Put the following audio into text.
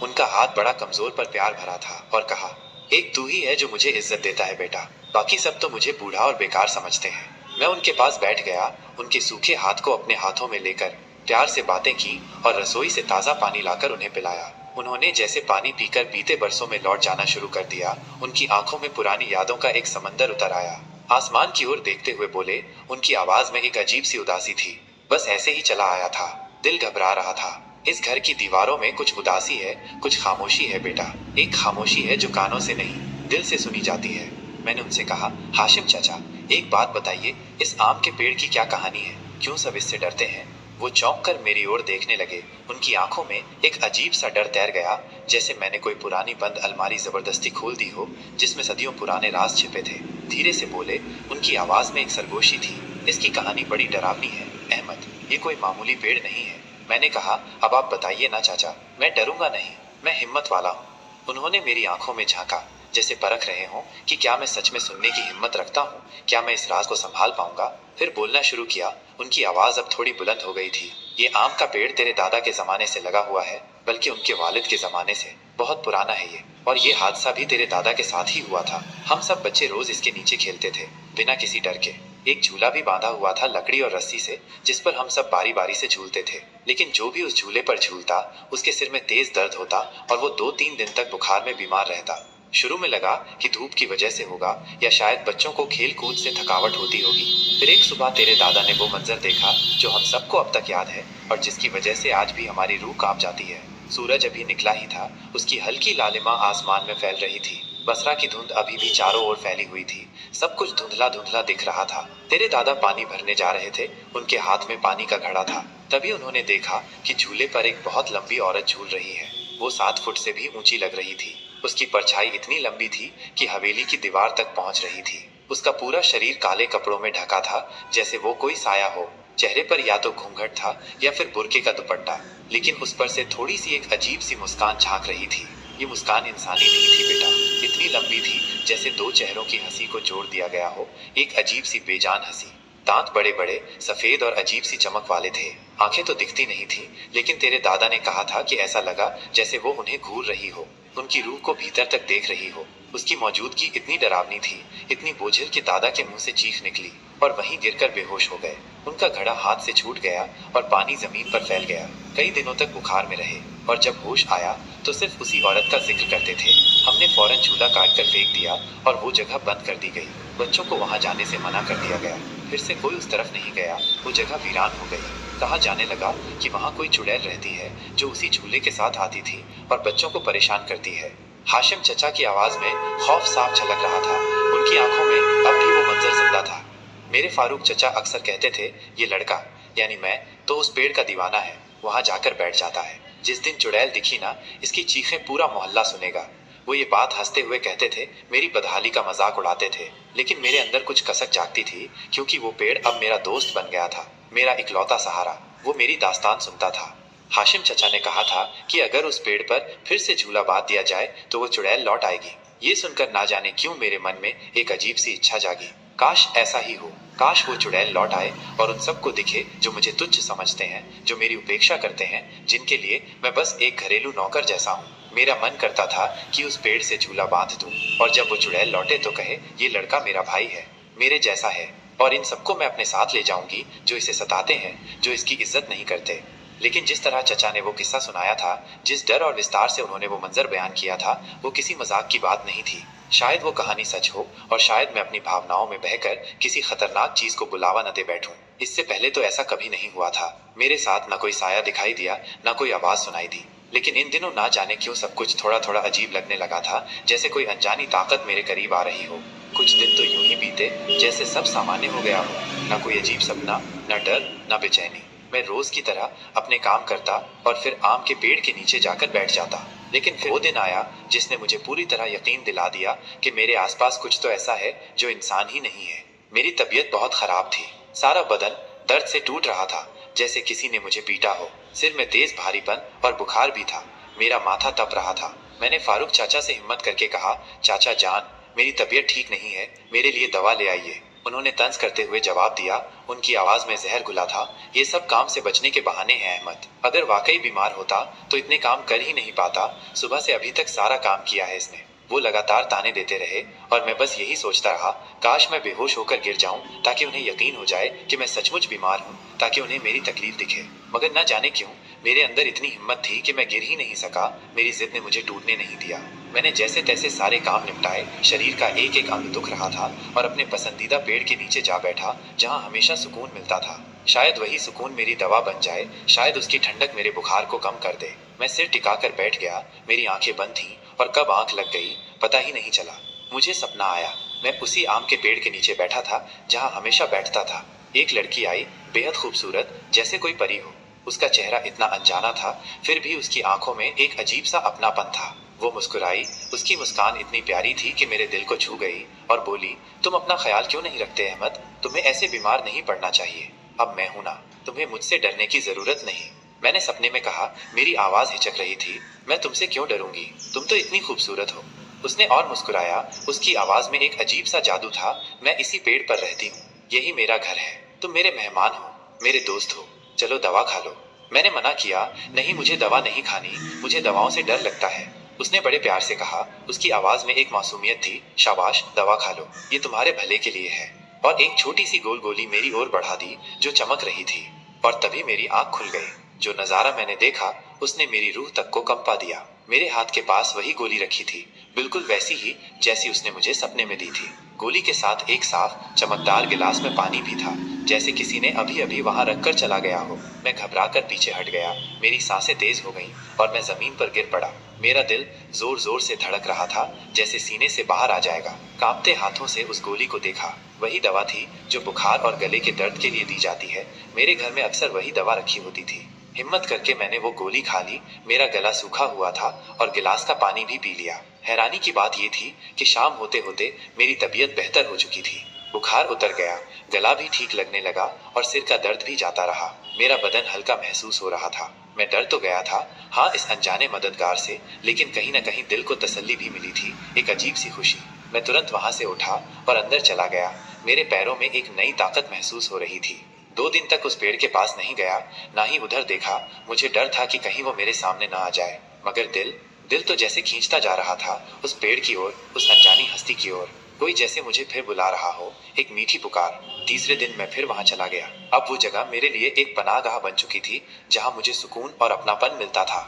उनका हाथ बड़ा कमजोर पर प्यार भरा था और कहा, एक तू ही है जो मुझे इज्जत देता है बेटा, बाकी सब तो मुझे बूढ़ा और बेकार समझते हैं। मैं उनके पास बैठ गया, उनके सूखे हाथ को अपने हाथों में लेकर प्यार से बातें की और रसोई से ताजा पानी लाकर उन्हें पिलाया। उन्होंने जैसे पानी पीकर बीते बरसों में लौट जाना शुरू कर दिया। उनकी आंखों में पुरानी यादों का एक समंदर उतर आया। आसमान की ओर देखते हुए बोले, उनकी आवाज में एक अजीब सी उदासी थी। बस ऐसे ही चला आया था। दिल घबरा रहा था। इस घर की दीवारों में कुछ उदासी है, कुछ खामोशी है बेटा। एक खामोशी है जो कानों से नहीं, दिल से सुनी जाती है। मैंने उनसे कहा, हाशिम चाचा, एक बात बताइए, इस आम के पेड़ की क्या कहानी है? क्यों सब इससे डरते हैं? वो चौंक कर मेरी ओर देखने लगे। उनकी आंखों में एक अजीब सा डर तैर गया, जैसे मैंने कोई पुरानी बंद अलमारी जबरदस्ती खोल दी हो, जिसमें सदियों पुराने राज छिपे थे। धीरे से बोले, उनकी आवाज में एक सरगोशी थी। इसकी कहानी बड़ी डरावनी है अहमद, ये कोई मामूली पेड़ नहीं है। मैंने कहा, अब आप बताइए ना चाचा। मैं डरूंगा नहीं, मैं हिम्मत वाला हूँ। उन्होंने मेरी आंखों में झांका, जैसे परख रहे हों कि क्या मैं सच में सुनने की हिम्मत रखता हूँ, क्या मैं इस राज को संभाल पाऊंगा। फिर बोलना शुरू किया। उनकी आवाज अब थोड़ी बुलंद हो गई थी। ये आम का पेड़ तेरे दादा के जमाने से लगा हुआ है, बल्कि उनके वालिद के जमाने से। बहुत पुराना है ये, और ये हादसा भी तेरे दादा के साथ ही हुआ था। हम सब बच्चे रोज इसके नीचे खेलते थे, बिना किसी डर के। एक झूला भी बांधा हुआ था लकड़ी और रस्सी से, जिस पर हम सब बारी बारी से झूलते थे। लेकिन जो भी उस झूले पर झूलता, उसके सिर में तेज दर्द होता और वो 2-3 दिन तक बुखार में बीमार रहता। शुरू में लगा कि धूप की वजह से होगा, या शायद बच्चों को खेल कूद से थकावट होती होगी। फिर एक सुबह तेरे दादा ने वो मंजर देखा जो हम सबको अब तक याद है, और जिसकी वजह से आज भी हमारी रूह कांप जाती है। सूरज अभी निकला ही था, उसकी हल्की लालिमा आसमान में फैल रही थी। बसरा की धुंध अभी भी चारों ओर फैली हुई थी। सब कुछ धुंधला धुंधला दिख रहा था। तेरे दादा पानी भरने जा रहे थे, उनके हाथ में पानी का घड़ा था। तभी उन्होंने देखा कि झूले पर एक बहुत लंबी औरत झूल रही है। वो 7 फुट से भी ऊंची लग रही थी। उसकी परछाई इतनी लंबी थी कि हवेली की दीवार तक पहुंच रही थी। उसका पूरा शरीर काले कपड़ों में ढका था, जैसे वो कोई साया हो। चेहरे पर या तो घूंघट था या फिर बुर्के का दुपट्टा, लेकिन उस पर से थोड़ी सी एक अजीब सी मुस्कान झांक रही थी। ये मुस्कान इंसानी नहीं थी बेटा, इतनी लंबी थी जैसे 2 चेहरों की हंसी को जोड़ दिया गया हो। एक अजीब सी बेजान हंसी। दांत बड़े बड़े, सफेद और अजीब सी चमक वाले थे। आंखें तो दिखती नहीं थी, लेकिन तेरे दादा ने कहा था कि ऐसा लगा जैसे वो उन्हें घूर रही हो, उनकी रूह को भीतर तक देख रही हो। उसकी मौजूदगी इतनी डरावनी थी, इतनी बोझिल कि दादा के मुंह से चीख निकली और वहीं गिरकर बेहोश हो गए। उनका घड़ा हाथ से छूट गया और पानी जमीन पर फैल गया। कई दिनों तक बुखार में रहे, और जब होश आया तो सिर्फ उसी औरत का जिक्र करते थे। हमने फौरन झूला काट कर फेंक दिया और वो जगह बंद कर दी गई। बच्चों को वहां जाने से मना कर दिया गया। फिर से कोई उस तरफ नहीं गया, वो जगह वीरान हो गई। कहा जाने लगा कि वहां कोई चुड़ैल रहती है जो उसी झूले के साथ आती थी और बच्चों को परेशान करती है। हाशिम चचा की आवाज में खौफ साफ झलक रहा था। उनकी आंखों में अब भी वो मंजर जिंदा था। मेरे फारूक चचा अक्सर कहते थे, ये लड़का यानी मैं तो उस पेड़ का दीवाना है, वहां जाकर बैठ जाता है। जिस दिन चुड़ैल दिखी ना, इसकी चीखें पूरा मोहल्ला सुनेगा। वो ये बात हंसते हुए कहते थे, मेरी बदहाली का मजाक उड़ाते थे। लेकिन मेरे अंदर कुछ कसक जागती थी, क्योंकि वो पेड़ अब मेरा दोस्त बन गया था, मेरा इकलौता सहारा। वो मेरी दास्तान सुनता था। हाशिम चचा ने कहा था कि अगर उस पेड़ पर फिर से झूला बांध दिया जाए तो वो चुड़ैल लौट आएगी। ये सुनकर ना जाने क्यों मेरे मन में एक अजीब सी इच्छा जागी। काश ऐसा ही हो, काश वो चुड़ैल लौट आए और उन सबको दिखे जो मुझे तुच्छ समझते हैं, जो मेरी उपेक्षा करते हैं, जिनके लिए मैं बस एक घरेलू नौकर जैसा हूँ। मेरा मन करता था कि उस पेड़ से झूला बांध दूं, और जब वो चुड़ैल लौटे तो कहे, ये लड़का मेरा भाई है, मेरे जैसा है, और इन सबको मैं अपने साथ ले जाऊंगी जो इसे सताते हैं, जो इसकी इज्जत नहीं करते। लेकिन जिस तरह चचा ने वो किस्सा सुनाया था, जिस डर और विस्तार से उन्होंने वो मंजर बयान किया था, वो किसी मजाक की बात नहीं थी। शायद वो कहानी सच हो, और शायद मैं अपनी भावनाओं में बहकर किसी खतरनाक चीज को बुलावा न दे बैठूं। इससे पहले तो ऐसा कभी नहीं हुआ था। मेरे साथ न कोई साया दिखाई दिया, न कोई आवाज सुनाई दी। लेकिन इन दिनों ना जाने क्यों सब कुछ थोड़ा थोड़ा अजीब लगने लगा था, जैसे कोई अनजानी ताकत मेरे करीब आ रही हो। कुछ दिन तो यूं ही बीते जैसे सब सामान्य हो गया हो, न कोई अजीब सपना, न डर, न बेचैनी। मैं रोज की तरह अपने काम करता और फिर आम के पेड़ के नीचे जाकर बैठ जाता। लेकिन फिर वो दिन आया जिसने मुझे पूरी तरह यकीन दिला दिया कि मेरे आसपास कुछ तो ऐसा है जो इंसान ही नहीं है। मेरी तबीयत बहुत खराब थी। सारा बदन दर्द से टूट रहा था, जैसे किसी ने मुझे पीटा हो। सिर में तेज भारीपन और बुखार भी था। मेरा माथा तप रहा था। मैंने फारूक चाचा से हिम्मत करके कहा, चाचा जान, मेरी तबीयत ठीक नहीं है, मेरे लिए दवा ले आइए। उन्होंने तंज करते हुए जवाब दिया। उनकी आवाज में जहर घुला था। ये सब काम से बचने के बहाने हैं अहमद। अगर वाकई बीमार होता तो इतने काम कर ही नहीं पाता। सुबह से अभी तक सारा काम किया है इसने। वो लगातार ताने देते रहे और मैं बस यही सोचता रहा, काश मैं बेहोश होकर गिर जाऊं ताकि उन्हें यकीन हो जाए कि मैं सचमुच बीमार हूं, ताकि उन्हें मेरी तकलीफ दिखे। मगर न जाने क्यों मेरे अंदर इतनी हिम्मत थी कि मैं गिर ही नहीं सका। मेरी जिद ने मुझे टूटने नहीं दिया। मैंने जैसे तैसे सारे काम निपटाए। शरीर का एक एक अंग दुख रहा था और अपने पसंदीदा पेड़ के नीचे जा बैठा जहां हमेशा सुकून मिलता था। शायद वही सुकून मेरी दवा बन जाए, शायद उसकी ठंडक मेरे बुखार को कम कर दे। मैं सिर टिकाकर बैठ गया। मेरी आंखें बंद थीं और कब आंख लग गई पता ही नहीं चला। मुझे सपना आया, मैं उसी आम के पेड़ के नीचे बैठा था जहां हमेशा बैठता था। एक लड़की आई, बेहद खूबसूरत, जैसे कोई परी हो। उसका चेहरा इतना अनजाना था, फिर भी उसकी आंखों में एक अजीब सा अपनापन था। वो मुस्कुराई। उसकी मुस्कान इतनी प्यारी थी कि मेरे दिल को छू गई और बोली, तुम अपना ख्याल क्यों नहीं रखते अहमद? तुम्हें ऐसे बीमार नहीं पड़ना चाहिए। अब मैं हूं ना, तुम्हें मुझसे डरने की जरूरत नहीं। मैंने सपने में कहा। मेरी आवाज हिचक रही थी। मैं तुमसे क्यों डरूंगी, तुम तो इतनी खूबसूरत हो। उसने और मुस्कुराया। उसकी आवाज में एक अजीब सा जादू था। मैं इसी पेड़ पर रहती हूँ, यही मेरा घर है। तुम मेरे मेहमान हो, मेरे दोस्त हो। चलो दवा खा लो। मैंने मना किया, नहीं मुझे दवा नहीं खानी, मुझे दवाओं से डर लगता है। उसने बड़े प्यार से कहा। उसकी आवाज में एक मासूमियत थी। शाबाश, दवा खा लो, ये तुम्हारे भले के लिए है। और एक छोटी सी गोल गोली मेरी ओर बढ़ा दी जो चमक रही थी। और तभी मेरी आंख खुल गई। जो नजारा मैंने देखा उसने मेरी रूह तक को कंपा दिया। मेरे हाथ के पास वही गोली रखी थी, बिल्कुल वैसी ही जैसी उसने मुझे सपने में दी थी। गोली के साथ एक साफ चमकदार गिलास में पानी भी था, जैसे किसी ने अभी अभी वहां रखकर चला गया हो। मैं घबराकर पीछे हट गया। मेरी सांसें तेज हो गईं और मैं जमीन पर गिर पड़ा। मेरा दिल जोर जोर से धड़क रहा था, जैसे सीने से बाहर आ जाएगा। कांपते हाथों से उस गोली को देखा। वही दवा थी जो बुखार और गले के दर्द के लिए दी जाती है। मेरे घर में अक्सर वही दवा रखी होती थी। हिम्मत करके मैंने वो गोली खा ली। मेरा गला सूखा हुआ था और गिलास का पानी भी पी लिया। हैरानी की बात यह थी कि शाम होते होते मेरी तबीयत बेहतर हो चुकी थी। बुखार उतर गया, गला भी ठीक लगने लगा और सिर का दर्द भी जाता रहा। मेरा बदन हल्का महसूस हो रहा था। मैं डर तो गया था, हाँ, इस अनजाने मददगार से, लेकिन कहीं न कहीं दिल को तसल्ली भी मिली थी, एक अजीब सी खुशी। मैं तुरंत वहां से उठा और अंदर चला गया। मेरे पैरों में एक नई ताकत महसूस हो रही थी। 2 दिन तक उस पेड़ के पास नहीं गया, ना ही उधर देखा। मुझे डर था कि कहीं वो मेरे सामने ना आ जाए। मगर दिल दिल तो जैसे खींचता जा रहा था उस पेड़ की ओर, उस अनजानी हस्ती की ओर। कोई जैसे मुझे फिर बुला रहा हो, एक मीठी पुकार। तीसरे दिन मैं फिर वहां चला गया। अब वो जगह मेरे लिए एक पनाहगाह बन चुकी थी, जहां मुझे सुकून और अपनापन मिलता था।